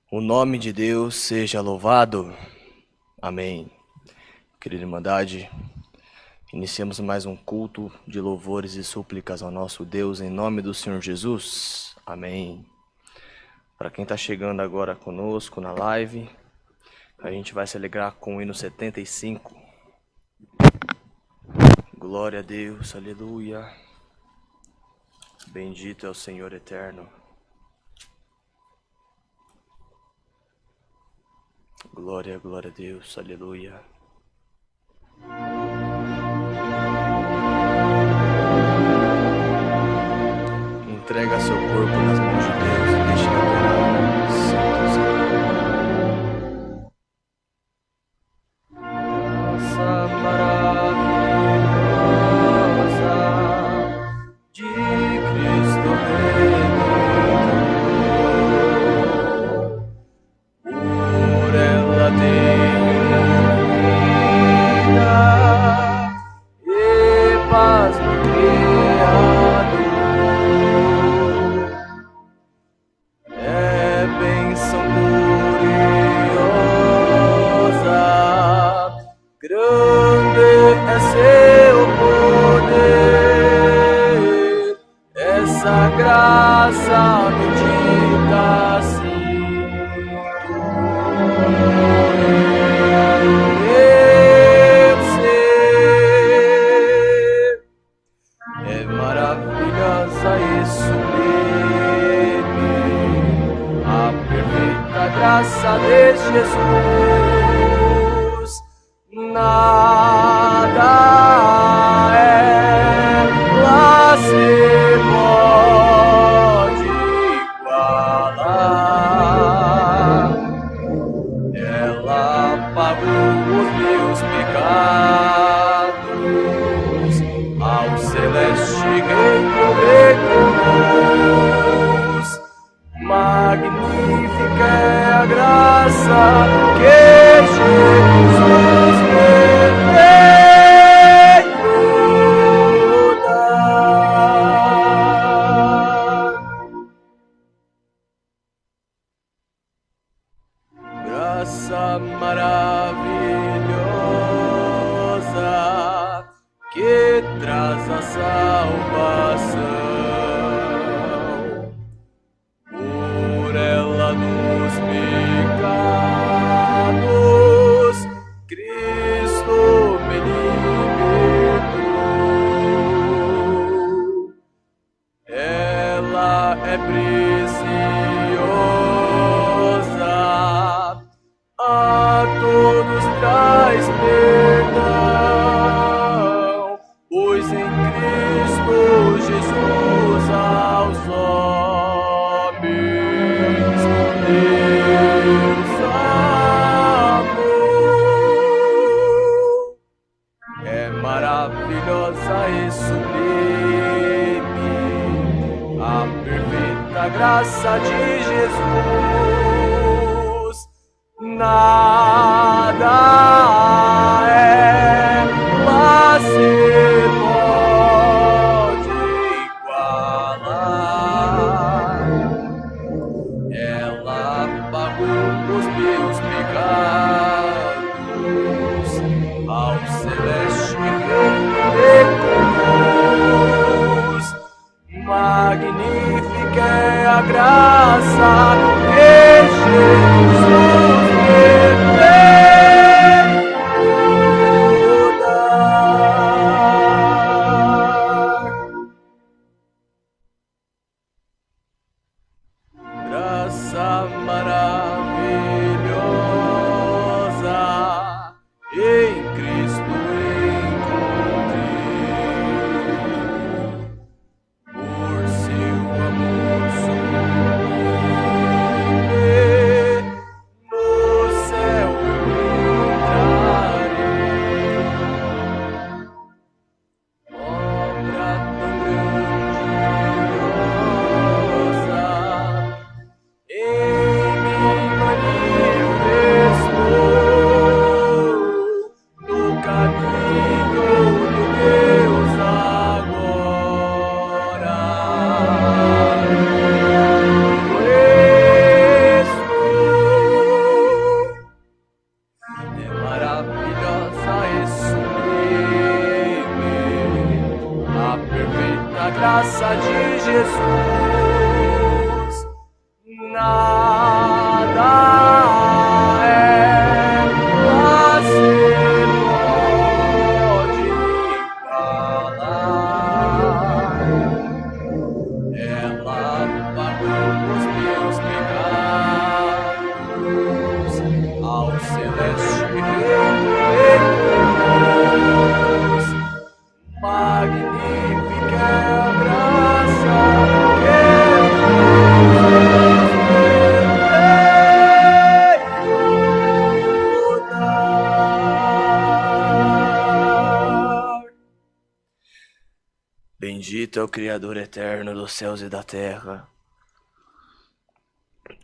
O nome de Deus seja louvado. Amém. Querida Irmandade, iniciamos mais um culto de louvores e súplicas ao nosso Deus em nome do Senhor Jesus. Amém. Para quem está chegando agora conosco na live, a gente vai se alegrar com o hino 75. Glória a Deus, aleluia. Bendito é o Senhor eterno. Glória, glória a Deus, aleluia. Entrega seu corpo nas mãos de Deus e deixa ele operar. Santo Senhor. Nossa maravilhosa de Cristo Redentor, por ela tenho vida e paz no Criador. É bênção gloriosa, grande é seu poder, essa graça bendita sinto. Eu sei, é maravilhosa e sublime a perfeita graça de Jesus. Nada ela se pode igualar. Ela pagou os meus pecados, ao celeste reino me conduz. Magnífica é a graça que Jesus me veio dar. Graça maravilhosa que traz a salvação. Por ela nos pecados Cristo me libertou. Ela é preciosa, a todos traz perdão, pois em Cristo Jesus aos homens Deus amou. É maravilhosa e sublime a perfeita graça de Jesus. Nada ela se pode igualar. Ela pagou os meus pecados, ao celeste reino me conduz. Magnífica é a graça que Jesus me veio maravilhosa e sublime, a perfeita graça de Jesus. Nada é, mas se pode calar. Ela pagou os meus pecados ao celeste recursos. Magnífica graça que Deus veio dar. Bendito é o Criador eterno dos céus e da terra.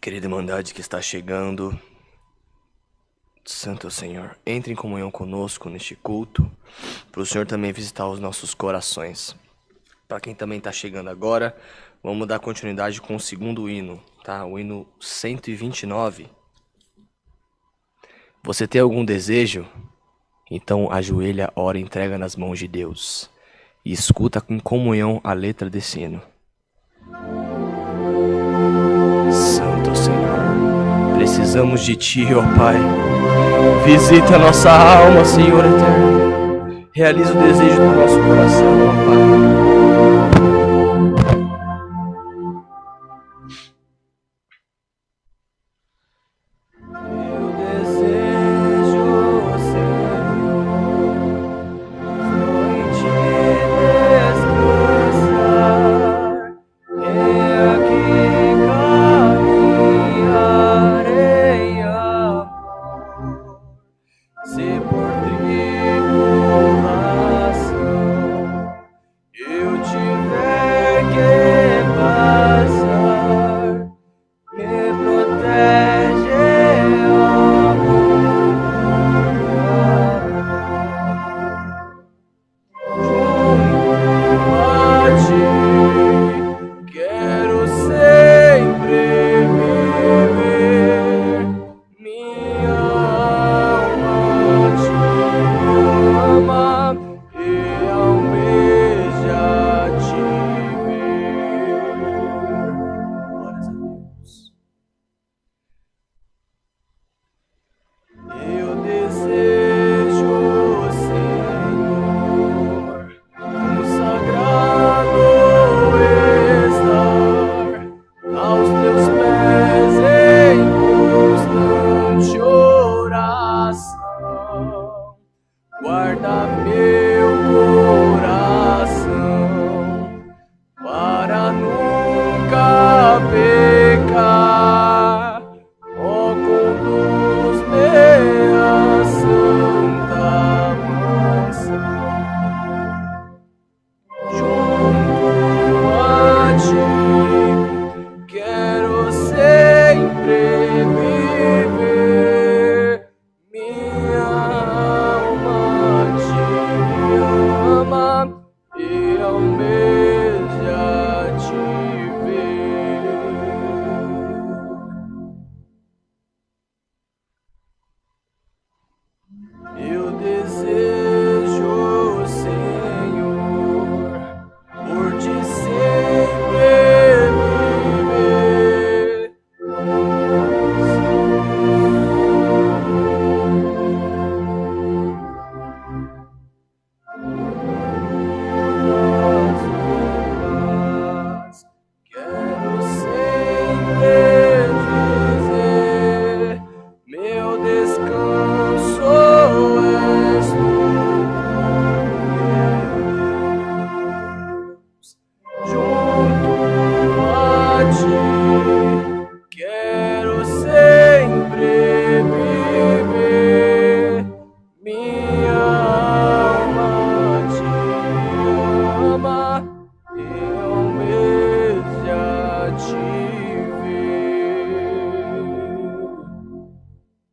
Querida Irmandade que está chegando, Santo Senhor, entre em comunhão conosco neste culto, para o Senhor também visitar os nossos corações. Para quem também está chegando agora, vamos dar continuidade com o segundo hino, tá? O hino 129. Você tem algum desejo? Então ajoelha, ora e entrega nas mãos de Deus. E escuta com comunhão a letra desse hino. Santo Senhor, precisamos de Ti, ó Pai. Visita nossa alma, Senhor eterno. Realiza o desejo do nosso coração, ó Pai.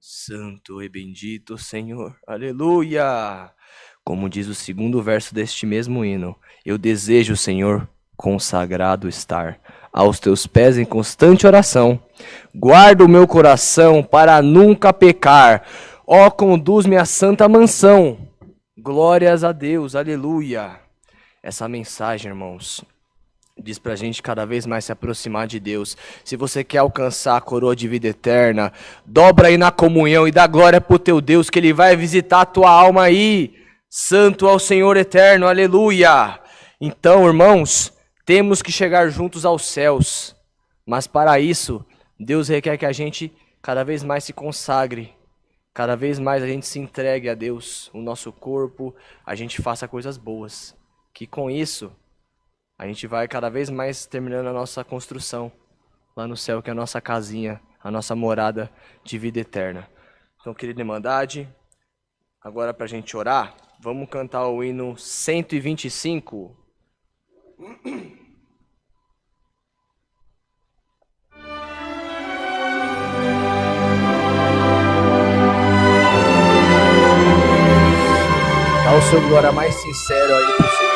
Santo e bendito Senhor, aleluia! Como diz o segundo verso deste mesmo hino, eu desejo, Senhor, consagrado estar aos teus pés em constante oração. Guarda o meu coração para nunca pecar. Ó, conduz-me à santa mansão. Glórias a Deus, aleluia. Essa mensagem, irmãos, diz pra gente cada vez mais se aproximar de Deus. Se você quer alcançar a coroa de vida eterna, dobra aí na comunhão e dá glória pro teu Deus, que Ele vai visitar a tua alma aí. Santo ao Senhor eterno, aleluia. Então, irmãos, temos que chegar juntos aos céus. Mas para isso, Deus requer que a gente cada vez mais se consagre. Cada vez mais a gente se entregue a Deus, o nosso corpo, a gente faça coisas boas. Que com isso, a gente vai cada vez mais terminando a nossa construção lá no céu, que é a nossa casinha, a nossa morada de vida eterna. Então, querida Irmandade, agora para a gente orar, vamos cantar o hino 125. Dá o seu glória mais sincero aí pro Senhor.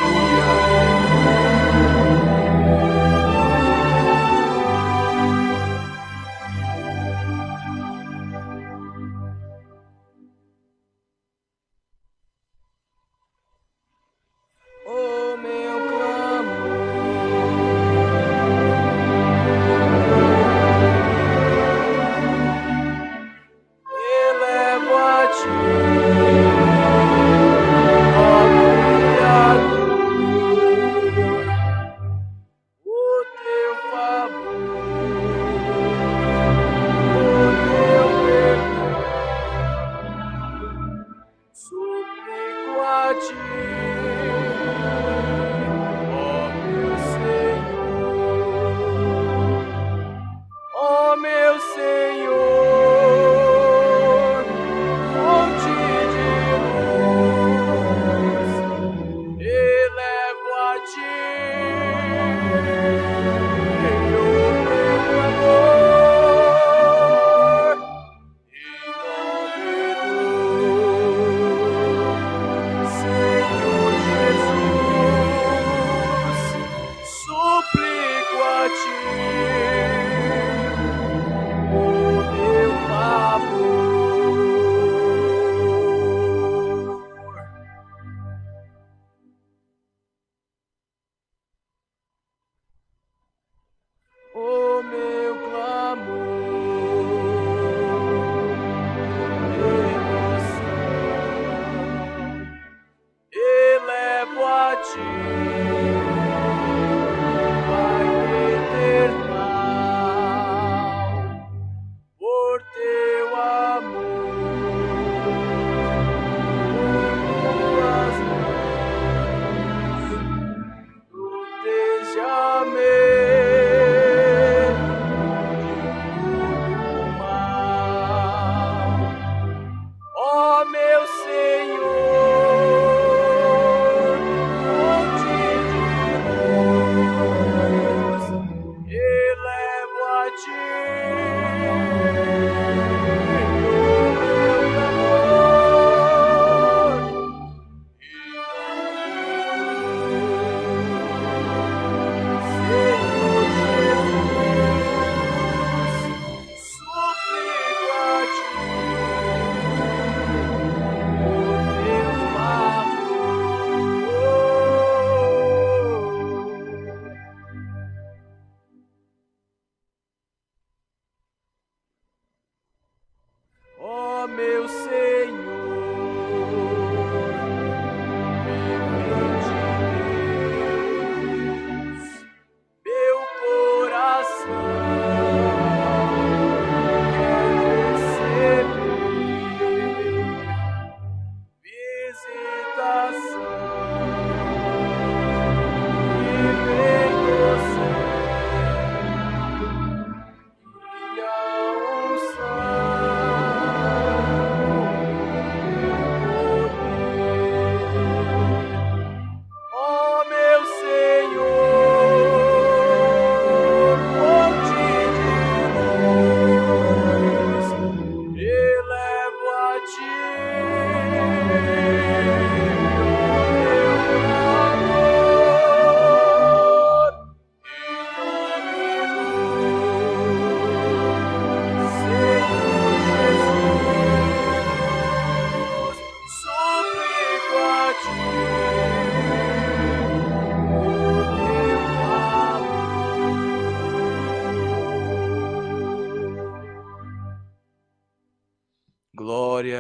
Aleluia. O meu clamor elevo a ti. Senhor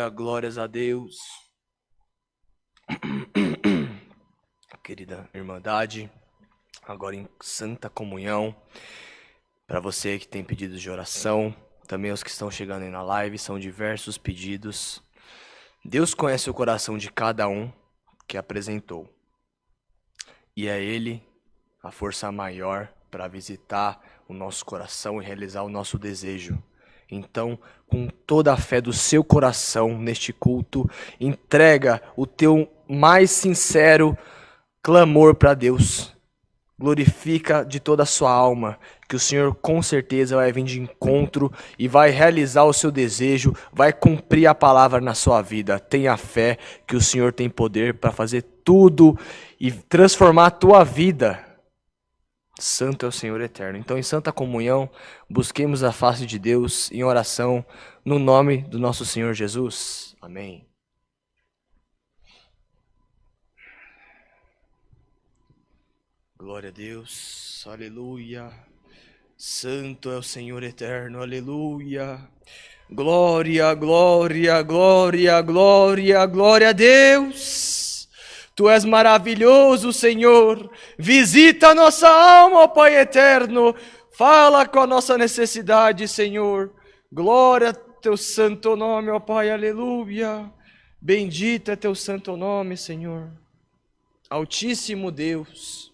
Aleluia, glórias a Deus. Querida Irmandade, agora em santa comunhão, para você que tem pedidos de oração, também os que estão chegando aí na live, são diversos pedidos. Deus conhece o coração de cada um que apresentou. E é Ele a força maior para visitar o nosso coração e realizar o nosso desejo. Então, com toda a fé do seu coração neste culto, entrega o teu mais sincero clamor para Deus. Glorifica de toda a sua alma, que o Senhor com certeza vai vir de encontro e vai realizar o seu desejo, vai cumprir a palavra na sua vida. Tenha fé que o Senhor tem poder para fazer tudo e transformar a tua vida. Santo é o Senhor eterno. Então, em santa comunhão, busquemos a face de Deus em oração, no nome do nosso Senhor Jesus. Amém. Glória a Deus, aleluia. Santo é o Senhor eterno, aleluia. Glória, glória, glória, glória, glória a Deus. Tu és maravilhoso, Senhor. Visita a nossa alma, ó Pai eterno. Fala com a nossa necessidade, Senhor. Glória a teu santo nome, ó Pai, aleluia. Bendito é teu santo nome, Senhor. Altíssimo Deus,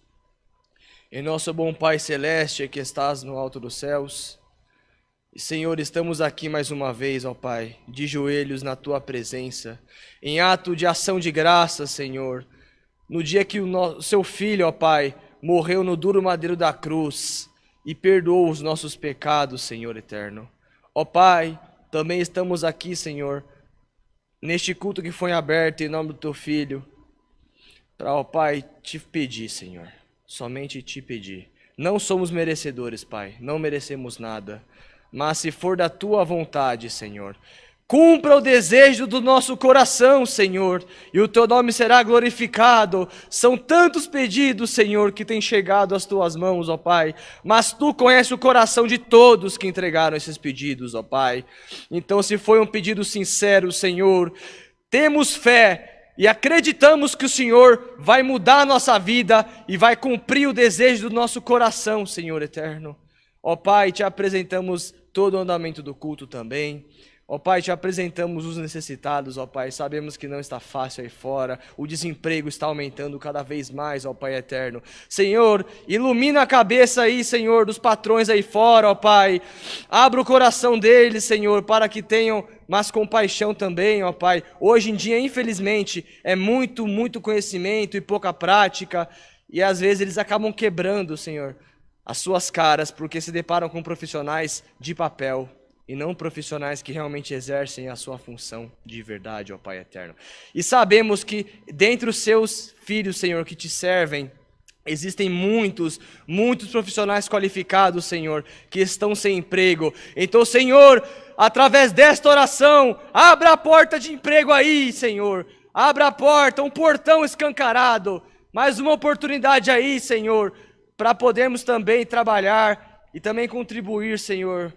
em nosso bom Pai Celeste, que estás no alto dos céus. E, Senhor, estamos aqui mais uma vez, ó Pai, de joelhos na Tua presença, em ato de ação de graça, Senhor, no dia que o Seu Filho, ó Pai, morreu no duro madeiro da cruz e perdoou os nossos pecados, Senhor eterno. Ó Pai, também estamos aqui, Senhor, neste culto que foi aberto em nome do Teu Filho, para, ó Pai, Te pedir, Senhor, somente Te pedir. Não somos merecedores, Pai, não merecemos nada. Mas se for da Tua vontade, Senhor, cumpra o desejo do nosso coração, Senhor, e o Teu nome será glorificado. São tantos pedidos, Senhor, que têm chegado às Tuas mãos, ó Pai, mas Tu conheces o coração de todos que entregaram esses pedidos, ó Pai. Então, se foi um pedido sincero, Senhor, temos fé e acreditamos que o Senhor vai mudar a nossa vida e vai cumprir o desejo do nosso coração, Senhor eterno. Ó Pai, Te apresentamos todo o andamento do culto também. Ó Pai, Te apresentamos os necessitados, ó Pai. Sabemos que não está fácil aí fora. O desemprego está aumentando cada vez mais, ó Pai eterno. Senhor, ilumina a cabeça aí, Senhor, dos patrões aí fora, ó Pai. Abra o coração deles, Senhor, para que tenham mais compaixão também, ó Pai. Hoje em dia, infelizmente, é muito conhecimento e pouca prática. E às vezes eles acabam quebrando, Senhor, as suas caras, porque se deparam com profissionais de papel e não profissionais que realmente exercem a sua função de verdade, ó Pai eterno. E sabemos que dentre os seus filhos, Senhor, que Te servem, existem muitos profissionais qualificados, Senhor, que estão sem emprego. Então, Senhor, através desta oração, abra a porta de emprego aí, Senhor. Abra a porta, um portão escancarado. Mais uma oportunidade aí, Senhor, para podermos também trabalhar e também contribuir, Senhor.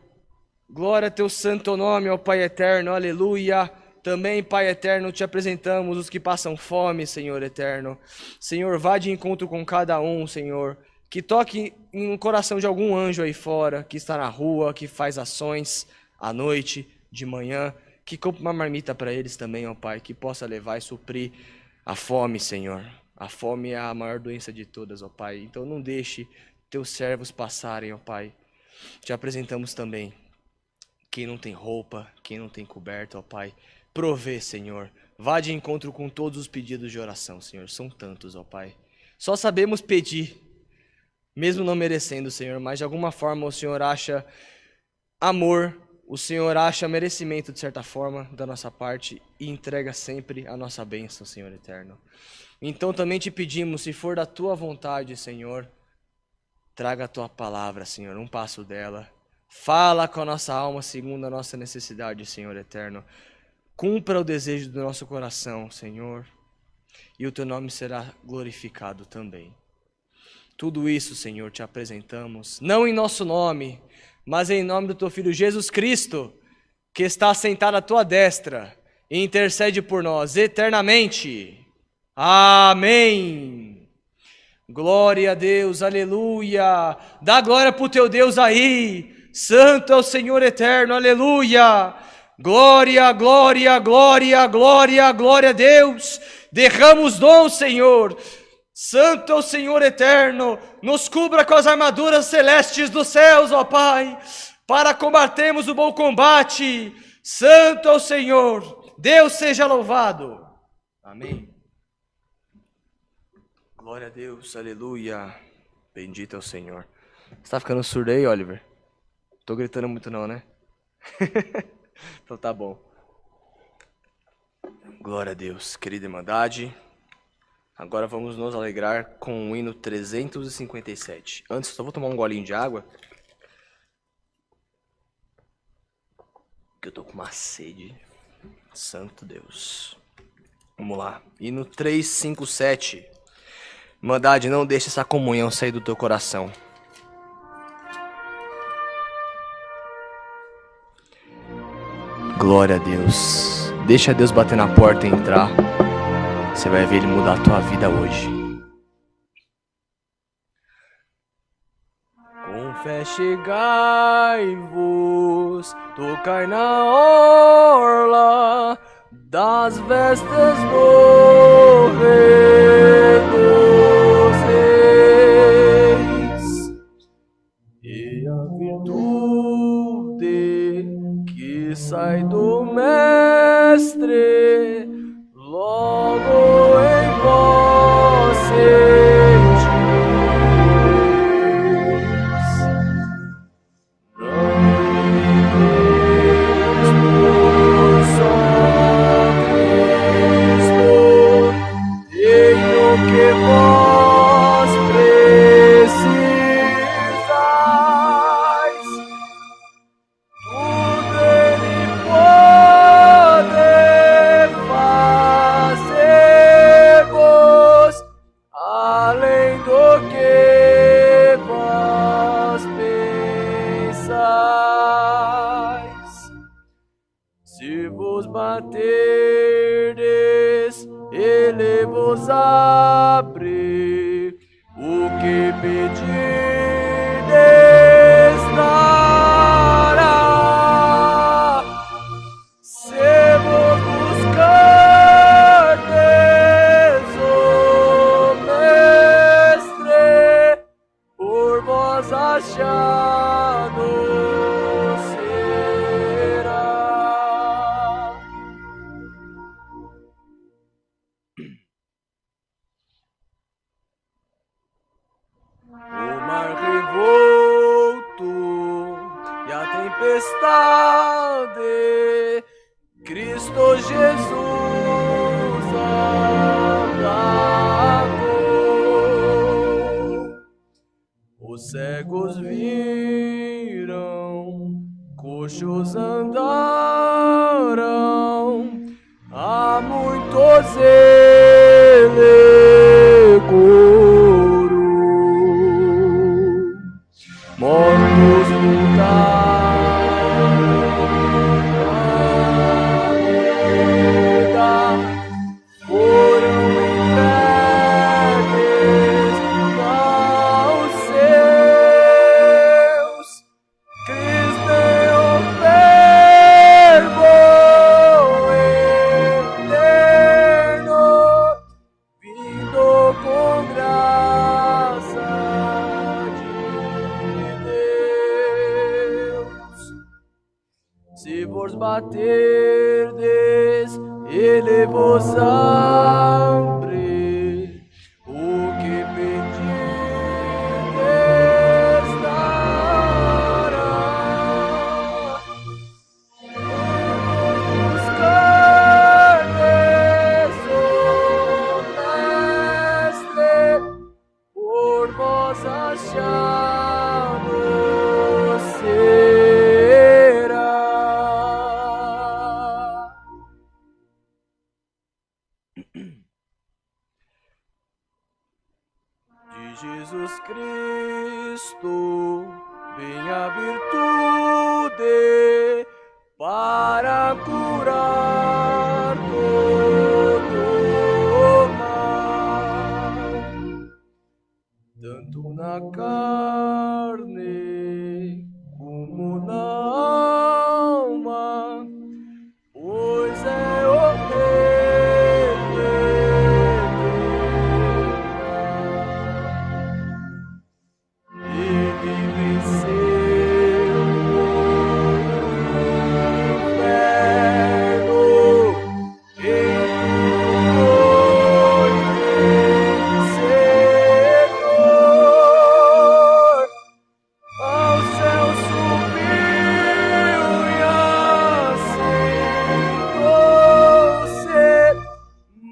Glória a Teu santo nome, ó Pai eterno, aleluia. Também, Pai eterno, Te apresentamos os que passam fome, Senhor eterno. Senhor, vá de encontro com cada um, Senhor. Que toque no coração de algum anjo aí fora, que está na rua, que faz ações à noite, de manhã. Que compre uma marmita para eles também, ó Pai, que possa levar e suprir a fome, Senhor. A fome é a maior doença de todas, ó Pai. Então não deixe Teus servos passarem, ó Pai. Te apresentamos também quem não tem roupa, quem não tem coberta, ó Pai. Provê, Senhor. Vá de encontro com todos os pedidos de oração, Senhor. São tantos, ó Pai. Só sabemos pedir, mesmo não merecendo, Senhor. Mas de alguma forma o Senhor acha amor, o Senhor acha merecimento, de certa forma, da nossa parte. E entrega sempre a nossa bênção, Senhor eterno. Então também Te pedimos, se for da Tua vontade, Senhor, traga a Tua palavra, Senhor, um passo dela. Fala com a nossa alma segundo a nossa necessidade, Senhor eterno. Cumpra o desejo do nosso coração, Senhor, e o Teu nome será glorificado também. Tudo isso, Senhor, Te apresentamos, não em nosso nome, mas em nome do Teu Filho Jesus Cristo, que está sentado à Tua destra, e intercede por nós eternamente. Amém. Glória a Deus, aleluia. Dá glória para o teu Deus aí. Santo é o Senhor eterno, aleluia. Glória, glória, glória, glória, glória a Deus. Derrama os dons, Senhor. Santo é o Senhor eterno. Nos cubra com as armaduras celestes dos céus, ó Pai, para combatermos o bom combate. Santo é o Senhor. Deus seja louvado. Amém. Glória a Deus, aleluia. Bendito é o Senhor. Você tá ficando surdo aí, Oliver? Tô gritando muito não, né? Então tá bom. Glória a Deus, querida Irmandade. Agora vamos nos alegrar com o hino 357. Antes, só vou tomar um golinho de água, que eu tô com uma sede. Santo Deus. Vamos lá. Hino 357. Irmandade, não deixe essa comunhão sair do teu coração. Glória a Deus. Deixa Deus bater na porta e entrar. Você vai ver Ele mudar a tua vida hoje. Com fé chegai-vos, tocai na orla das vestes do Rei dos Reis, e a virtude que sai do Mestre logo em vós sentis. Que vós precisais, tudo Ele pode fazer-vos, além do que vós pensais. Se vos baterdes, Ele vos abre, o que pedirdes dará. Se vos buscardes o Mestre, por vós achado será. O mar revolto e a tempestade, Cristo Jesus aplacou. Os cegos viram, coxos andaram, a muitos ele curou. Mortos voltaram à vida, foram entregues aos seus. Cristo é o Verbo eterno, vindo com graça se vos baterdes, Ele vos abre, o que pedirdes dará. Buscardes o Mestre, por vós achado será. De Jesus Cristo vem a virtude para curar todo mal, tanto na carne como na alma, pois é o Ele venceu o inferno, ele foi vencedor. Ao céu subiu e assentou-se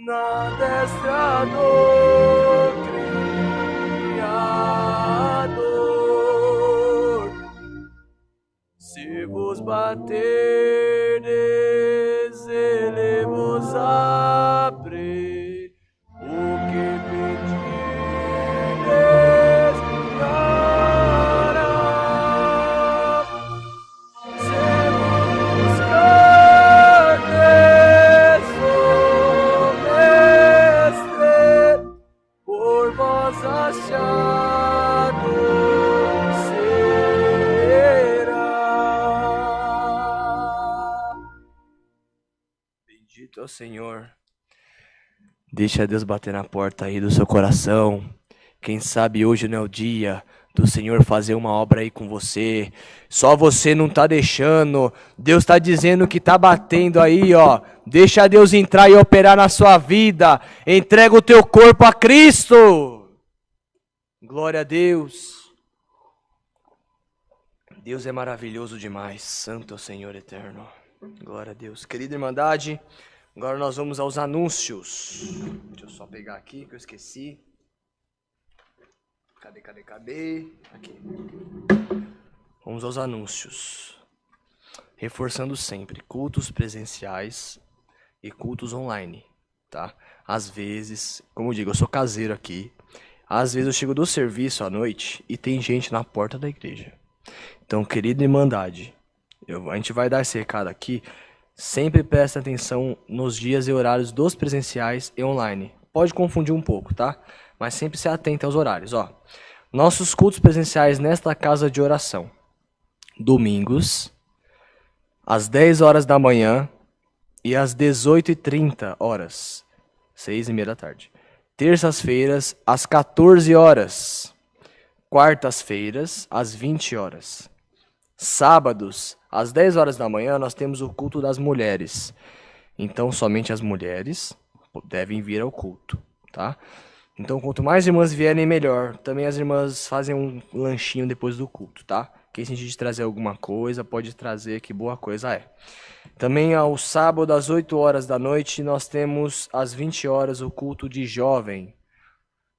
na destra do Criador. Se vos baterdes, ele vos abre. O que pedirdes, dará. Se buscardes o Mestre, por vós achado será. Bendito é o Senhor. Deixa Deus bater na porta aí do seu coração. Quem sabe hoje não é o dia do Senhor fazer uma obra aí com você. Só você não tá deixando. Deus tá dizendo que tá batendo aí, ó. Deixa Deus entrar e operar na sua vida. Entrega o teu corpo a Cristo. Glória a Deus. Deus é maravilhoso demais. Santo é o Senhor eterno. Glória a Deus. Querida Irmandade, agora nós vamos aos anúncios. Deixa eu só pegar aqui que eu esqueci. Cadê? Aqui. Vamos aos anúncios. Reforçando sempre, cultos presenciais e cultos online, tá? Às vezes, como eu digo, eu sou caseiro aqui. Às vezes eu chego do serviço à noite e tem gente na porta da igreja. Então, querida Irmandade, a gente vai dar esse recado aqui. Sempre presta atenção nos dias e horários dos presenciais e online. Pode confundir um pouco, tá? Mas sempre se atenta aos horários, ó. Nossos cultos presenciais nesta casa de oração. Domingos, às 10 horas da manhã e às 18h30 horas. 6h30 da tarde. Terças-feiras, às 14 horas. Quartas-feiras, às 20 horas. Sábados, às 10 horas da manhã, nós temos o culto das mulheres. Então, somente as mulheres devem vir ao culto, tá? Então, quanto mais irmãs vierem, melhor. Também as irmãs fazem um lanchinho depois do culto, tá? Quem sentir de trazer alguma coisa, pode trazer, que boa coisa é. Também ao sábado, às 8 horas da noite, nós temos às 20 horas o culto de jovem,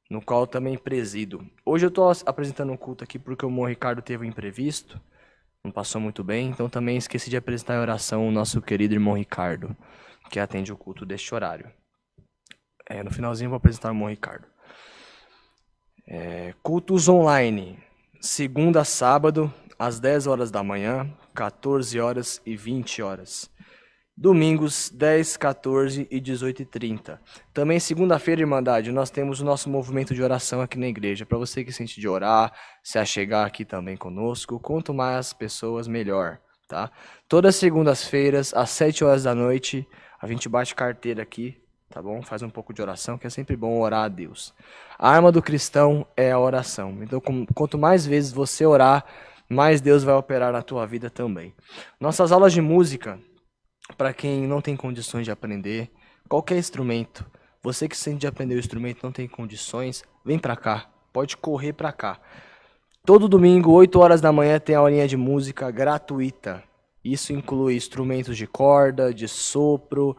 no qual também presido. Hoje eu estou apresentando um culto aqui porque o irmão Ricardo teve um imprevisto, não passou muito bem, então também esqueci de apresentar em oração o nosso querido irmão Ricardo, que atende o culto deste horário. No finalzinho eu vou apresentar o irmão Ricardo. Cultos online, segunda a sábado, às 10 horas da manhã, 14 horas e 20 horas. Domingos, 10, 14 e 18h30. Também segunda-feira, Irmandade, nós temos o nosso movimento de oração aqui na igreja. Para você que sente de orar, se achegar aqui também conosco, quanto mais pessoas, melhor, tá? Todas as segundas-feiras, às 7 horas da noite, a gente bate carteira aqui, tá bom? Faz um pouco de oração, que é sempre bom orar a Deus. A arma do cristão é a oração. Então, quanto mais vezes você orar, mais Deus vai operar na tua vida também. Nossas aulas de música, para quem não tem condições de aprender, qualquer instrumento, você que sente de aprender o instrumento não tem condições, vem para cá, pode correr para cá. Todo domingo, 8 horas da manhã, tem a aulinha de música gratuita. Isso inclui instrumentos de corda, de sopro,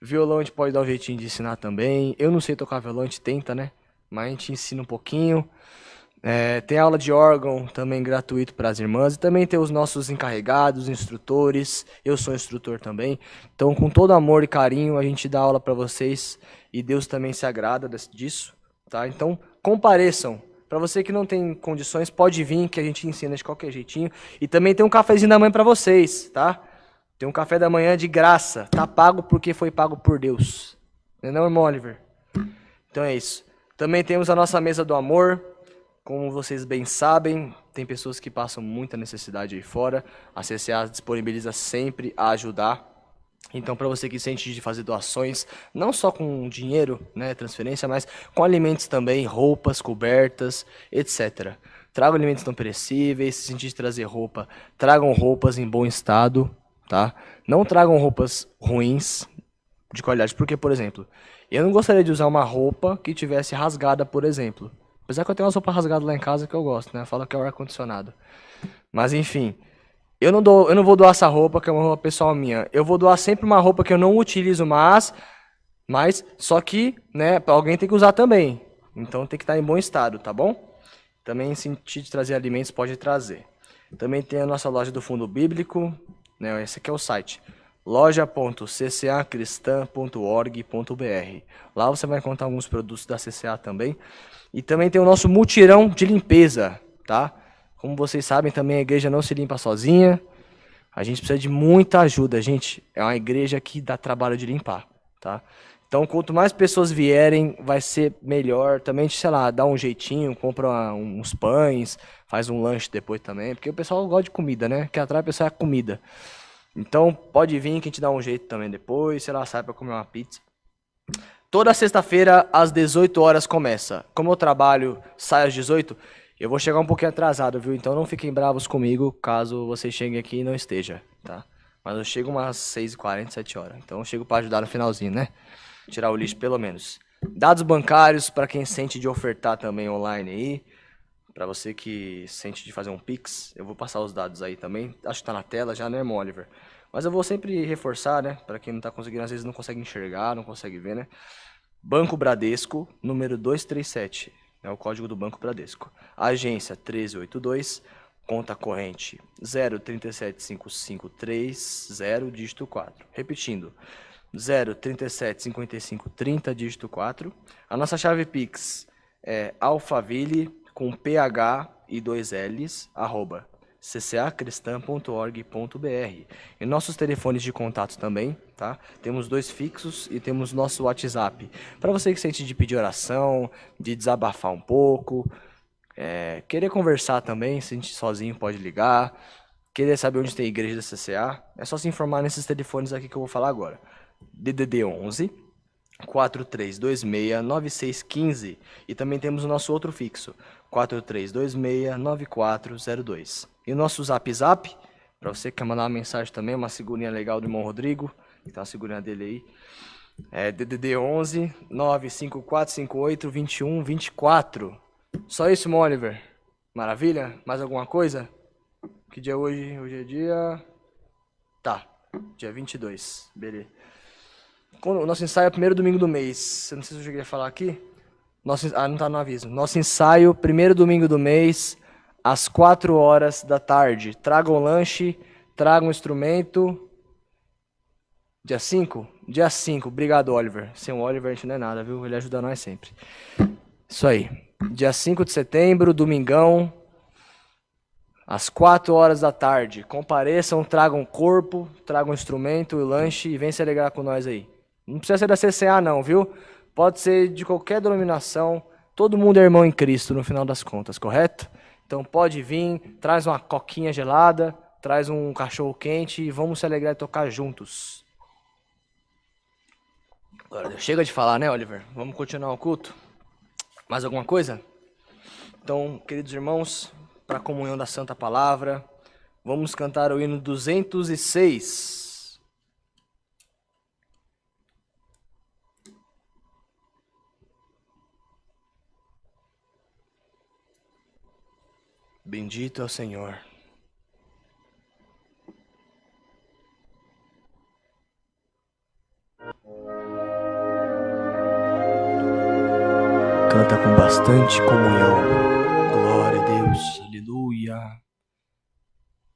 violão a gente pode dar um jeitinho de ensinar também. Eu não sei tocar violão, a gente tenta, né? Mas a gente ensina um pouquinho. Tem aula de órgão também gratuito para as irmãs. E também tem os nossos encarregados, instrutores. Eu sou instrutor também. Então, com todo amor e carinho, a gente dá aula para vocês. E Deus também se agrada disso, tá? Então, compareçam. Para você que não tem condições, pode vir que a gente ensina de qualquer jeitinho. E também tem um cafezinho da mãe para vocês, tá? Tem um café da manhã de graça. Tá pago porque foi pago por Deus. Não é não, irmão Oliver? Então é isso. Também temos a nossa mesa do amor. Como vocês bem sabem, tem pessoas que passam muita necessidade aí fora. A CCA disponibiliza sempre a ajudar. Então, para você que sente de fazer doações, não só com dinheiro, né, transferência, mas com alimentos também, roupas, cobertas, etc. Tragam alimentos não perecíveis, se sentir de trazer roupa, tragam roupas em bom estado, tá? Não tragam roupas ruins, de qualidade, porque, por exemplo, eu não gostaria de usar uma roupa que tivesse rasgada, por exemplo. Apesar que eu tenho umas roupas rasgadas lá em casa que eu gosto, né? Fala que é o ar-condicionado. Mas, enfim, eu não vou doar essa roupa, que é uma roupa pessoal minha. Eu vou doar sempre uma roupa que eu não utilizo mas só que, né, alguém tem que usar também. Então tem que estar em bom estado, tá bom? Também, se sentir de trazer alimentos, pode trazer. Também tem a nossa loja do Fundo Bíblico, né? Esse aqui é o site. loja.ccacristã.org.br. Lá você vai encontrar alguns produtos da CCA também. E também tem o nosso mutirão de limpeza, tá? Como vocês sabem, também a igreja não se limpa sozinha. A gente precisa de muita ajuda, gente. É uma igreja que dá trabalho de limpar, tá? Então, quanto mais pessoas vierem, vai ser melhor. Também, sei lá, dá um jeitinho, compra uns pães, faz um lanche depois também. Porque o pessoal gosta de comida, né? Que atrai o pessoal é a comida. Então, pode vir que a gente dá um jeito também depois. Sei lá, sai pra comer uma pizza. Toda sexta-feira, às 18 horas, começa. Como eu trabalho, sai às 18, eu vou chegar um pouquinho atrasado, viu? Então não fiquem bravos comigo caso vocês cheguem aqui e não esteja, tá? Mas eu chego umas 6h40, 7 horas. Então eu chego para ajudar no finalzinho, né? Tirar o lixo, pelo menos. Dados bancários, para quem sente de ofertar também online aí. Para você que sente de fazer um Pix, eu vou passar os dados aí também. Acho que tá na tela já, né, irmão Oliver? Mas eu vou sempre reforçar, né? Para quem não tá conseguindo, às vezes não consegue enxergar, não consegue ver, né? Banco Bradesco, número 237. É o código do Banco Bradesco. Agência 1382, conta corrente 0375530, dígito 4. Repetindo, 0375530, dígito 4. A nossa chave Pix é alfaville, com PH e 2 L's, @ ccacristã.org.br. E nossos telefones de contato também, tá? Temos 2 fixos e temos nosso WhatsApp. Para você que sente de pedir oração, de desabafar um pouco, querer conversar também, se sentir sozinho pode ligar, querer saber onde tem a igreja da CCA, é só se informar nesses telefones aqui que eu vou falar agora. DDD 11 4326-9615. E também temos o nosso outro fixo, 4326-9402. E o nosso Zap, para você que quer mandar uma mensagem também, uma figurinha legal do irmão Rodrigo, que tá a figurinha dele aí, é DDD 11 95458 2124. Só isso, irmão Oliver? Maravilha? Mais alguma coisa? Que dia é hoje? Hoje é dia... Tá, dia 22, beleza. O nosso ensaio é o primeiro domingo do mês. Eu não sei se eu cheguei a falar aqui. Não tá no aviso. Nosso ensaio, primeiro domingo do mês, às 4 horas da tarde. Tragam lanche, tragam instrumento. Dia 5? Dia 5. Obrigado, Oliver. Sem o Oliver a gente não é nada, viu? Ele ajuda nós sempre. Isso aí. Dia 5 de setembro, domingão, às 4 horas da tarde. Compareçam, tragam corpo, tragam instrumento e lanche e vem se alegrar com nós aí. Não precisa ser da CCA não, viu? Pode ser de qualquer denominação. Todo mundo é irmão em Cristo, no final das contas, correto? Então pode vir, traz uma coquinha gelada, traz um cachorro quente e vamos se alegrar e tocar juntos. Agora, chega de falar, né, Oliver? Vamos continuar o culto? Mais alguma coisa? Então, queridos irmãos, para a comunhão da Santa Palavra, vamos cantar o hino 206. Bendito é o Senhor. Canta com bastante comunhão. Glória a Deus. Aleluia.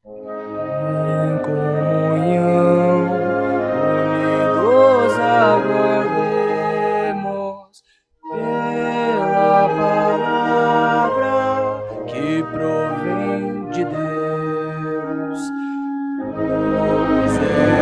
Em comunhão, unidos aguardemos pela palavra que provém de Deus. Pois é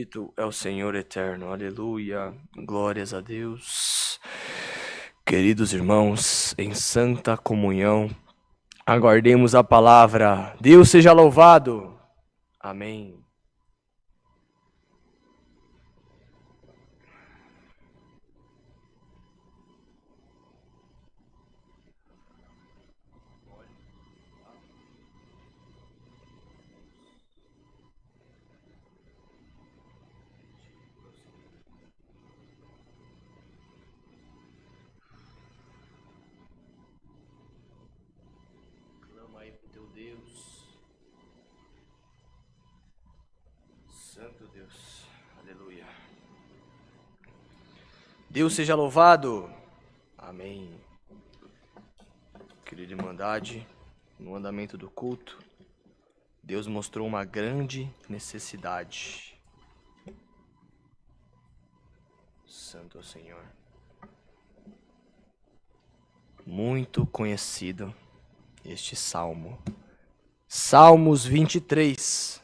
Bendito é o Senhor eterno, aleluia, glórias a Deus. Queridos irmãos, em santa comunhão, aguardemos a palavra. Deus seja louvado. Amém. Clama aí pro teu Deus. Santo Deus, aleluia. Deus seja louvado. Amém. Querida Irmandade, no andamento do culto, Deus mostrou uma grande necessidade. Santo é o Senhor. Muito conhecido este salmo. Salmos 23.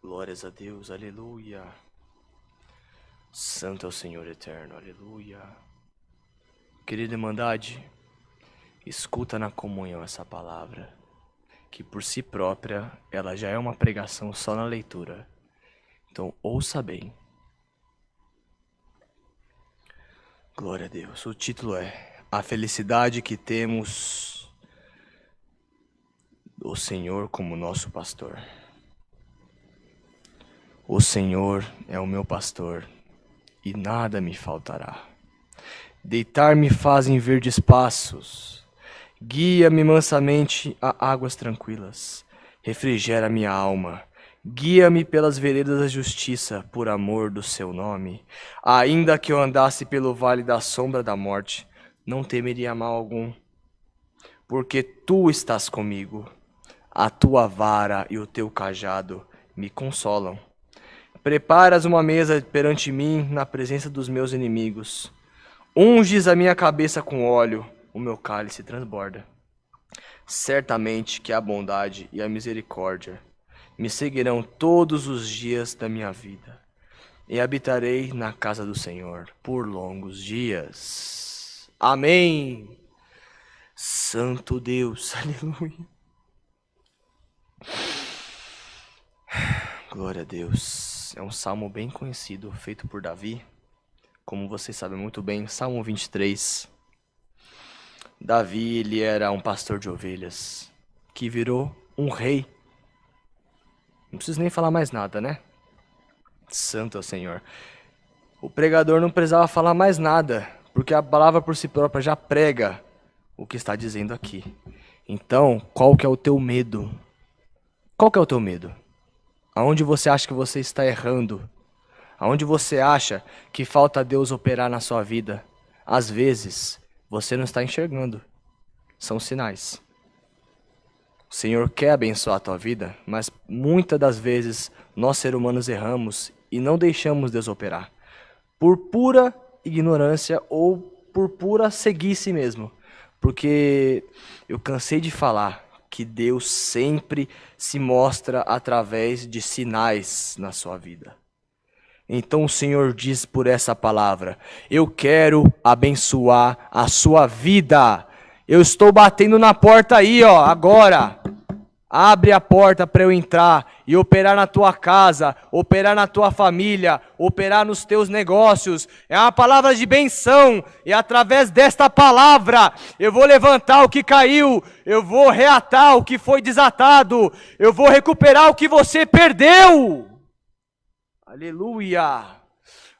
Glórias a Deus, aleluia. Santo é o Senhor eterno, aleluia. Querida Irmandade, escuta na comunhão essa palavra, que por si própria ela já é uma pregação só na leitura. Então ouça bem. Glória a Deus. O título é A Felicidade que Temos do Senhor como Nosso Pastor. O Senhor é o meu pastor e nada me faltará. Deitar-me faz em verdes passos, guia-me mansamente a águas tranquilas, refrigera minha alma, guia-me pelas veredas da justiça, por amor do seu nome. Ainda que eu andasse pelo vale da sombra da morte, não temeria mal algum, porque tu estás comigo, a tua vara e o teu cajado me consolam. Preparas uma mesa perante mim na presença dos meus inimigos. Unges a minha cabeça com óleo, o meu cálice transborda. Certamente que a bondade e a misericórdia me seguirão todos os dias da minha vida, e habitarei na casa do Senhor por longos dias. Amém. Santo Deus, aleluia. Glória a Deus. É um salmo bem conhecido, feito por Davi. Como vocês sabem muito bem, Salmo 23. Davi, ele era um pastor de ovelhas, que virou um rei. Não preciso nem falar mais nada, né? Santo é o Senhor. O pregador não precisava falar mais nada, porque a palavra por si própria já prega o que está dizendo aqui. Então, qual que é o teu medo? Qual que é o teu medo? Aonde você acha que você está errando? Aonde você acha que falta Deus operar na sua vida? Às vezes, você não está enxergando. São sinais. O Senhor quer abençoar a tua vida, mas muitas das vezes nós, seres humanos, erramos e não deixamos Deus operar. Por pura ignorância ou por pura ceguice mesmo. Porque eu cansei de falar que Deus sempre se mostra através de sinais na sua vida. Então o Senhor diz por essa palavra: eu quero abençoar a sua vida. Eu estou batendo na porta aí, ó, agora. Abre a porta para eu entrar e operar na tua casa, operar na tua família, operar nos teus negócios. É uma palavra de benção, e através desta palavra eu vou levantar o que caiu, eu vou reatar o que foi desatado, eu vou recuperar o que você perdeu. Aleluia!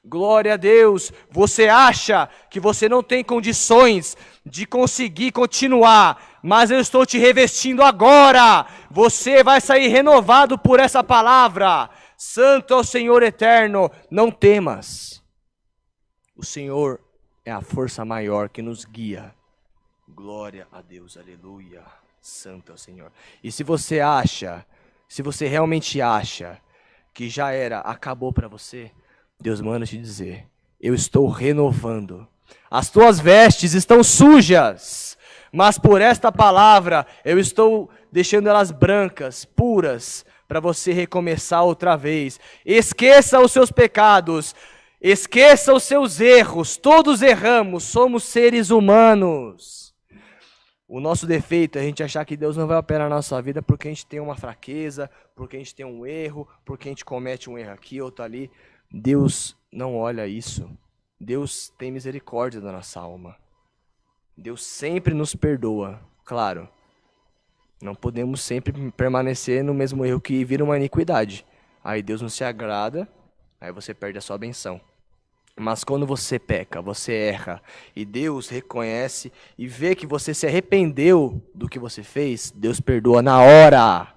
Glória a Deus. Você acha que você não tem condições de conseguir continuar, mas eu estou te revestindo agora. Você vai sair renovado por essa palavra. Santo é o Senhor eterno. Não temas. O Senhor é a força maior que nos guia. Glória a Deus, aleluia. Santo é o Senhor. E se você realmente acha que já era, acabou para você, Deus manda te dizer: eu estou renovando. As tuas vestes estão sujas, mas por esta palavra eu estou deixando elas brancas, puras, para você recomeçar outra vez. Esqueça os seus pecados, esqueça os seus erros, todos erramos, somos seres humanos. O nosso defeito é a gente achar que Deus não vai operar na nossa vida porque a gente tem uma fraqueza, porque a gente tem um erro, porque a gente comete um erro aqui, outro ali. Deus não olha isso. Deus tem misericórdia da nossa alma. Deus sempre nos perdoa, claro. Não podemos sempre permanecer no mesmo erro que vira uma iniquidade. Aí Deus não se agrada, aí você perde a sua benção. Mas quando você peca, você erra, e Deus reconhece e vê que você se arrependeu do que você fez, Deus perdoa na hora.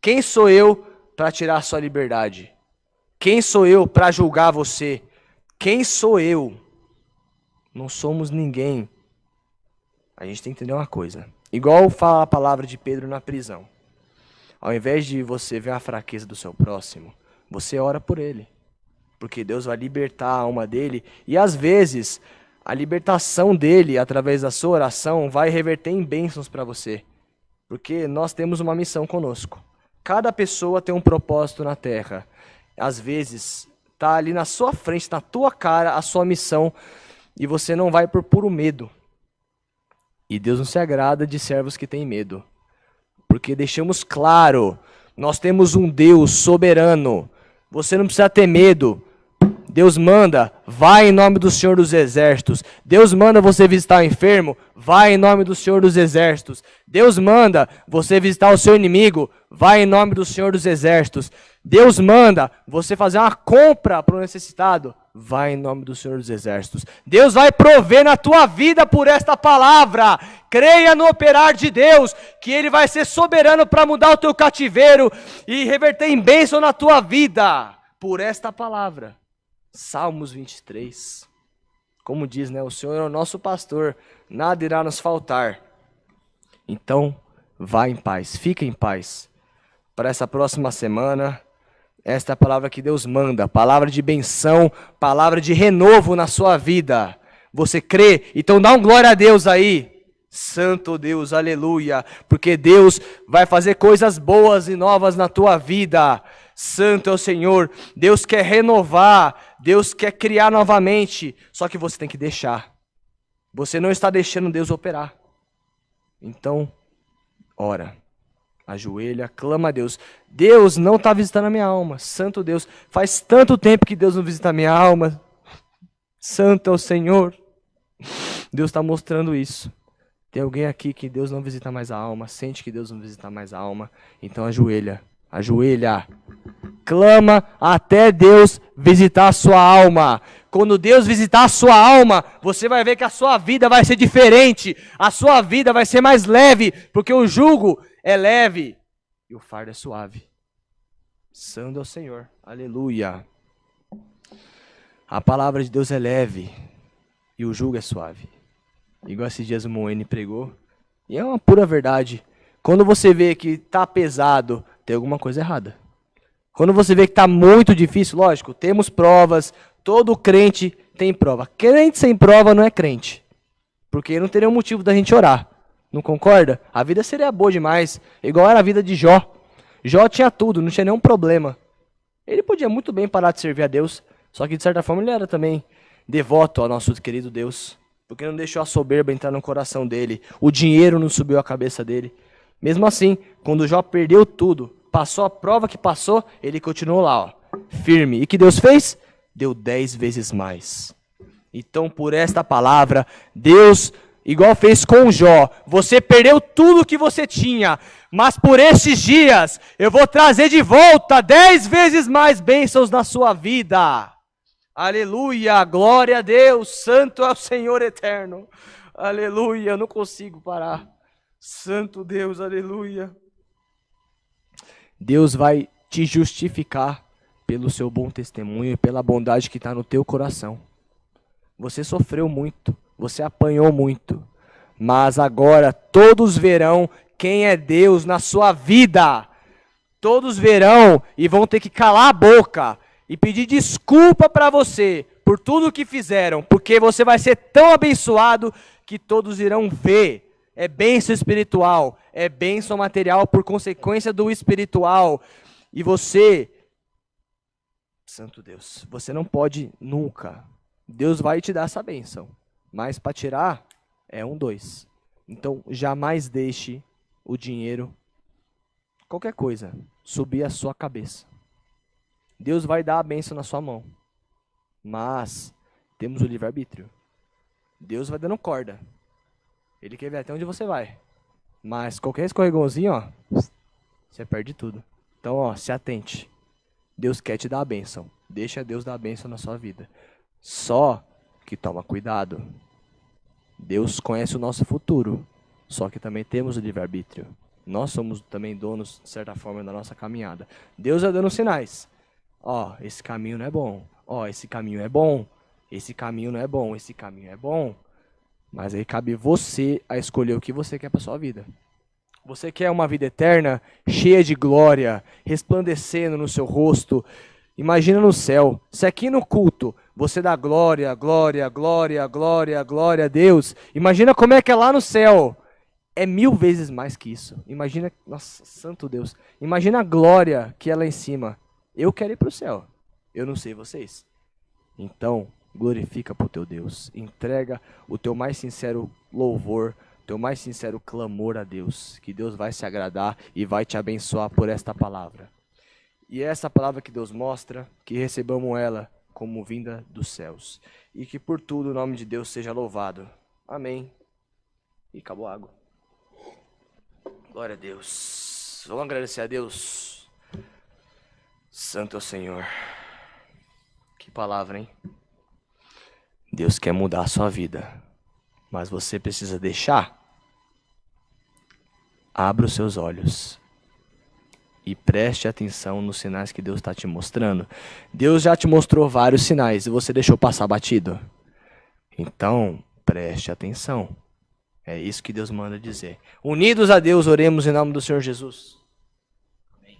Quem sou eu para tirar a sua liberdade? Quem sou eu para julgar você? Quem sou eu? Não somos ninguém. A gente tem que entender uma coisa. Igual fala a palavra de Pedro na prisão. Ao invés de você ver a fraqueza do seu próximo, você ora por ele. Porque Deus vai libertar a alma dele. E às vezes, a libertação dele, através da sua oração, vai reverter em bênçãos para você. Porque nós temos uma missão conosco. Cada pessoa tem um propósito na terra. Às vezes, está ali na sua frente, na tua cara, a sua missão. E você não vai por puro medo. E Deus não se agrada de servos que têm medo. Porque deixamos claro, nós temos um Deus soberano. Você não precisa ter medo. Deus manda, vai em nome do Senhor dos Exércitos. Deus manda você visitar o enfermo, vai em nome do Senhor dos Exércitos. Deus manda você visitar o seu inimigo, vai em nome do Senhor dos Exércitos. Deus manda você fazer uma compra para o necessitado, vai em nome do Senhor dos Exércitos. Deus vai prover na tua vida por esta palavra. Creia no operar de Deus, que Ele vai ser soberano para mudar o teu cativeiro e reverter em bênção na tua vida por esta palavra. Salmos 23. Como diz, né? O Senhor é o nosso pastor, nada irá nos faltar. Então, vá em paz, fica em paz. Para essa próxima semana, esta é a palavra que Deus manda, palavra de benção, palavra de renovo na sua vida. Você crê? Então dá um glória a Deus aí. Santo Deus, aleluia, porque Deus vai fazer coisas boas e novas na tua vida. Santo é o Senhor, Deus quer renovar, Deus quer criar novamente, só que você tem que deixar. Você não está deixando Deus operar. Então, ora, ajoelha, clama a Deus. Deus não está visitando a minha alma, Santo Deus, faz tanto tempo que Deus não visita a minha alma. Santo é o Senhor, Deus está mostrando isso. Tem alguém aqui que Deus não visita mais a alma, sente que Deus não visita mais a alma, então ajoelha, ajoelha, clama até Deus visitar a sua alma. Quando Deus visitar a sua alma, você vai ver que a sua vida vai ser diferente, a sua vida vai ser mais leve, porque o jugo é leve e o fardo é suave. Santo é o Senhor, aleluia. A palavra de Deus é leve e o jugo é suave. Igual esses dias o Moene pregou. E é uma pura verdade. Quando você vê que está pesado, tem alguma coisa errada. Quando você vê que está muito difícil, lógico, temos provas. Todo crente tem prova. Crente sem prova não é crente. Porque não teria um motivo da gente orar. Não concorda? A vida seria boa demais. Igual era a vida de Jó. Jó tinha tudo, não tinha nenhum problema. Ele podia muito bem parar de servir a Deus. Só que de certa forma ele era também devoto ao nosso querido Deus. Porque não deixou a soberba entrar no coração dele. O dinheiro não subiu a cabeça dele. Mesmo assim, quando Jó perdeu tudo, passou a prova que passou, ele continuou lá, ó, firme. E que Deus fez? Deu 10 vezes mais. Então, por esta palavra, Deus, igual fez com Jó, você perdeu tudo que você tinha, mas por estes dias, eu vou trazer de volta 10 vezes mais bênçãos na sua vida. Aleluia, glória a Deus, santo é o Senhor eterno. Aleluia, eu não consigo parar. Santo Deus, aleluia. Deus vai te justificar pelo seu bom testemunho e pela bondade que está no teu coração. Você sofreu muito, você apanhou muito, mas agora todos verão quem é Deus na sua vida. Todos verão e vão ter que calar a boca e pedir desculpa para você por tudo que fizeram, porque você vai ser tão abençoado que todos irão ver é bênção espiritual, é bênção material por consequência do espiritual. E você, santo Deus, você não pode nunca. Deus vai te dar essa bênção, mas para tirar é 2. Então jamais deixe o dinheiro, qualquer coisa, subir a sua cabeça. Deus vai dar a bênção na sua mão, mas temos o livre-arbítrio. Deus vai dando corda. Ele quer ver até onde você vai. Mas qualquer escorregãozinho, ó, você perde tudo. Então, ó, se atente. Deus quer te dar a bênção. Deixa Deus dar a bênção na sua vida. Só que toma cuidado. Deus conhece o nosso futuro. Só que também temos o livre-arbítrio. Nós somos também donos, de certa forma, da nossa caminhada. Deus vai dando sinais. Ó, esse caminho não é bom. Ó, esse caminho é bom. Esse caminho não é bom. Esse caminho é bom. Mas aí cabe você a escolher o que você quer para sua vida. Você quer uma vida eterna, cheia de glória, resplandecendo no seu rosto. Imagina no céu. Se aqui no culto você dá glória, glória, glória, glória, glória a Deus. Imagina como é que é lá no céu. É 1000 vezes mais que isso. Imagina, nossa, santo Deus. Imagina a glória que é lá em cima. Eu quero ir para o céu. Eu não sei vocês. Então, glorifica para o teu Deus. Entrega o teu mais sincero louvor, teu mais sincero clamor a Deus. Que Deus vai se agradar e vai te abençoar por esta palavra. E é essa palavra que Deus mostra, que recebamos ela como vinda dos céus. E que por tudo o nome de Deus seja louvado. Amém. E acabou a água. Glória a Deus. Vamos agradecer a Deus. Santo é o Senhor. Que palavra, hein? Deus quer mudar a sua vida. Mas você precisa deixar. Abra os seus olhos. E preste atenção nos sinais que Deus está te mostrando. Deus já te mostrou vários sinais e você deixou passar batido. Então, preste atenção. É isso que Deus manda dizer. Unidos a Deus, oremos em nome do Senhor Jesus. Amém.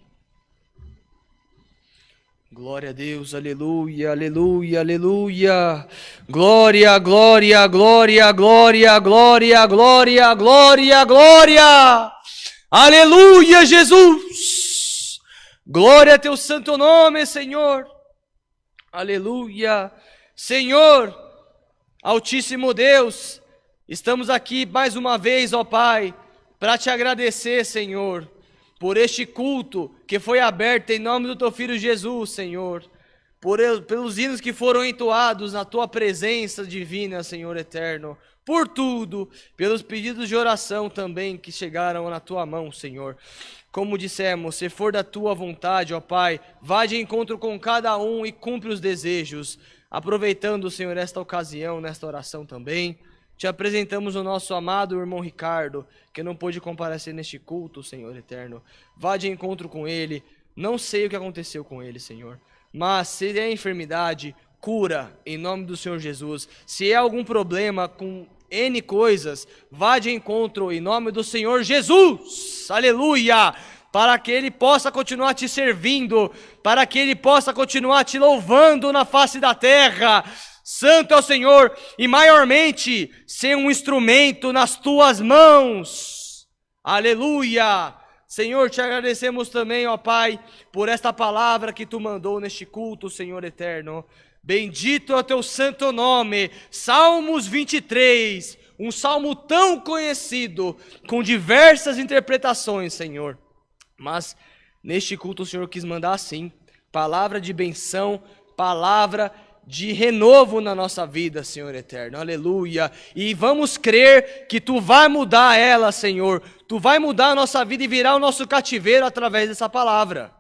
Glória a Deus, aleluia, aleluia, aleluia. Glória, glória, glória, glória, glória, glória, glória, glória. Aleluia, Jesus. Glória a teu santo nome, Senhor. Aleluia. Senhor, Altíssimo Deus, estamos aqui mais uma vez, ó Pai, para te agradecer, Senhor, por este culto que foi aberto em nome do teu Filho Jesus, Senhor, pelos hinos que foram entoados na tua presença divina, Senhor eterno, por tudo, pelos pedidos de oração também que chegaram na tua mão, Senhor. Como dissemos, se for da tua vontade, ó Pai, vá de encontro com cada um e cumpre os desejos. Aproveitando, Senhor, esta ocasião, nesta oração também, te apresentamos o nosso amado irmão Ricardo, que não pôde comparecer neste culto, Senhor eterno. Vá de encontro com ele. Não sei o que aconteceu com ele, Senhor, mas se é enfermidade, cura em nome do Senhor Jesus. Se é algum problema com N coisas, vá de encontro em nome do Senhor Jesus, aleluia, para que Ele possa continuar te servindo, para que Ele possa continuar te louvando na face da terra. Santo é o Senhor, e maiormente ser um instrumento nas tuas mãos, aleluia. Senhor, te agradecemos também, ó Pai, por esta palavra que tu mandou neste culto, Senhor eterno. Bendito é o teu santo nome. Salmos 23, um salmo tão conhecido, com diversas interpretações, Senhor. Mas neste culto o Senhor quis mandar assim, palavra de benção, palavra de renovo na nossa vida, Senhor eterno, aleluia. E vamos crer que tu vai mudar ela, Senhor. Tu vai mudar a nossa vida e virar o nosso cativeiro através dessa palavra.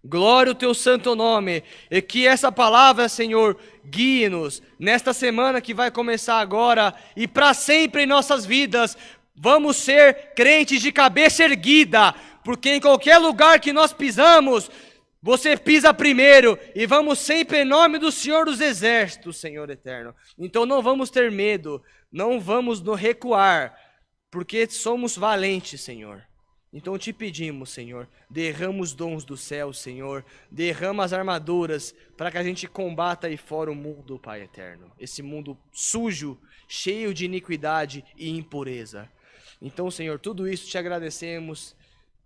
Glória ao teu santo nome, e que essa palavra, Senhor, guie-nos nesta semana que vai começar agora e para sempre em nossas vidas. Vamos ser crentes de cabeça erguida, porque em qualquer lugar que nós pisamos, você pisa primeiro, e vamos sempre em nome do Senhor dos Exércitos, Senhor eterno. Então não vamos ter medo, não vamos nos recuar, porque somos valentes, Senhor. Então te pedimos, Senhor, derrama os dons do céu, Senhor, derrama as armaduras, para que a gente combata aí fora o mundo, Pai eterno. Esse mundo sujo, cheio de iniquidade e impureza. Então, Senhor, tudo isso te agradecemos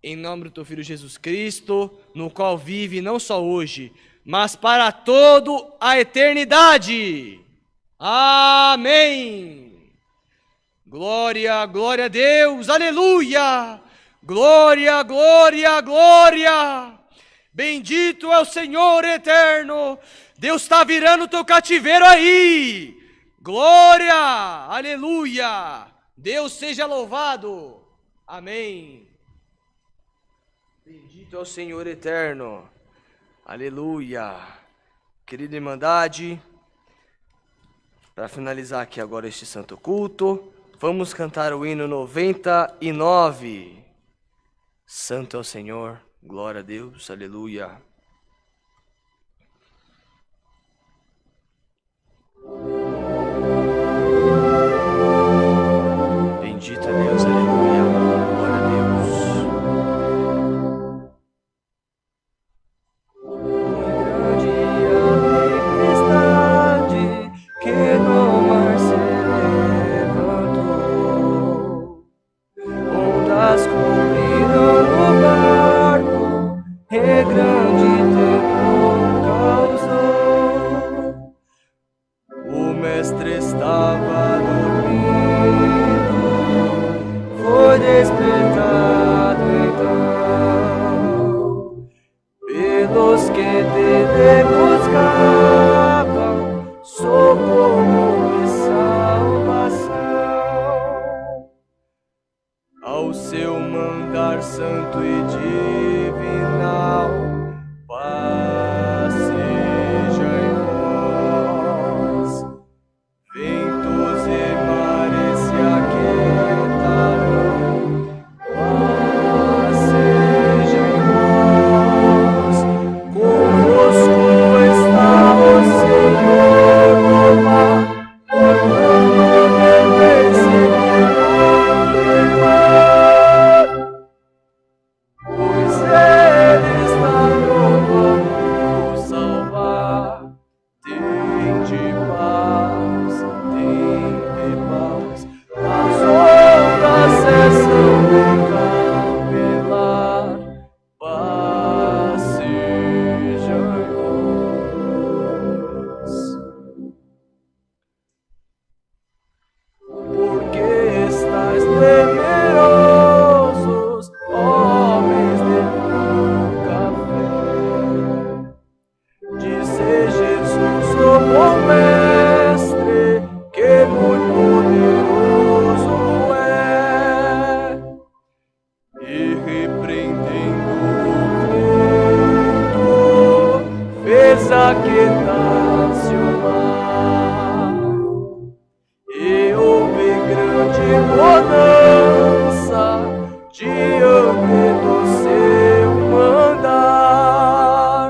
em nome do teu Filho Jesus Cristo, no qual vive não só hoje, mas para toda a eternidade. Amém. Glória, glória a Deus, aleluia. Glória, glória, glória. Bendito é o Senhor eterno. Deus está virando o teu cativeiro aí. Glória, aleluia. Deus seja louvado. Amém. Bendito é o Senhor eterno. Aleluia. Querida Irmandade, para finalizar aqui agora este santo culto, vamos cantar o hino 99. Santo é o Senhor, glória a Deus, aleluia. Bendito é Deus, aleluia, glória a Deus. Grande a tempestade que no mar se levantou, ondas cobriram o barco, e grande temor causou. O mestre estava dormindo, foi despertado então pelos que dele buscavam socorro e salvação. Ao seu mandar santo e divinal, paz seja em vós. Ventos e mares se aquietaram, paz seja em vós. Convosco está o Senhor no mar, portando deveis seguir o mar. Pois Ele está pronto a vos salvar. Tende paz, tende paz. As ondas cessam de capelar. Paz seja em vós. Porque estáis temerosos, homens de pouca fé. Disse Jesus, o bom mestre, que muito poderoso é, e repreendendo o vento, fez aquietar-se o mar, e houve grande bonança diante do seu mandar.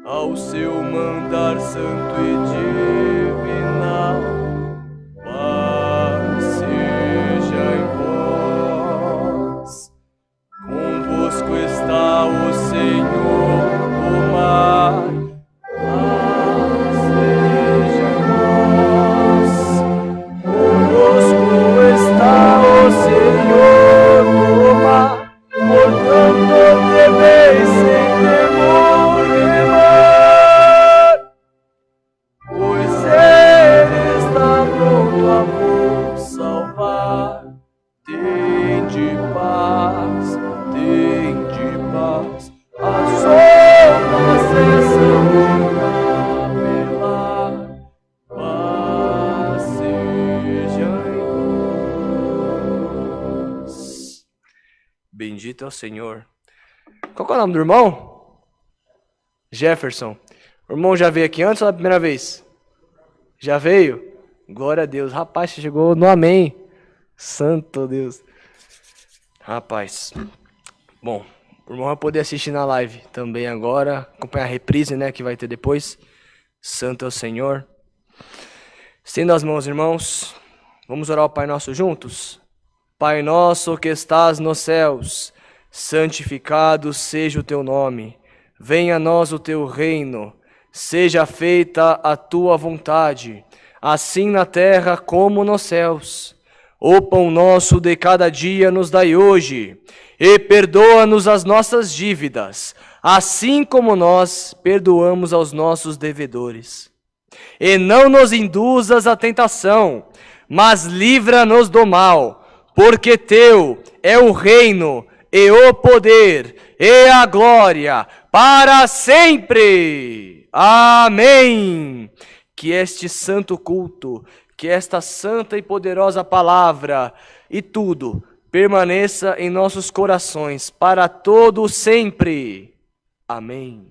Ao seu mandar santo e divinal, paz seja em vós. Convosco está o Senhor do mar, paz seja em vós. Convosco está o Senhor do mar, portanto deveis sem temor remar. Pois Ele está pronto a vos salvar. Tende paz, tende paz. As ondas cessam de capelar. Paz seja em vós. Bendito é o Senhor. Qual que é o nome do irmão? Jefferson. O irmão já veio aqui antes ou é a primeira vez? Já veio? Glória a Deus. Rapaz, você chegou no amém. Santo Deus. Rapaz. Bom, o irmão vai poder assistir na live também agora. Acompanhar a reprise, né, que vai ter depois. Santo é o Senhor. Estenda as mãos, irmãos. Vamos orar ao Pai Nosso juntos? Pai nosso que estás nos céus, santificado seja o teu nome. Venha a nós o teu reino. Seja feita a tua vontade, assim na terra como nos céus. O pão nosso de cada dia nos dai hoje, e perdoa-nos as nossas dívidas, assim como nós perdoamos aos nossos devedores. E não nos induzas à tentação, mas livra-nos do mal, porque teu é o reino, e o poder, e a glória, para sempre. Amém. Que este santo culto, que esta santa e poderosa palavra e tudo permaneça em nossos corações para todo sempre. Amém.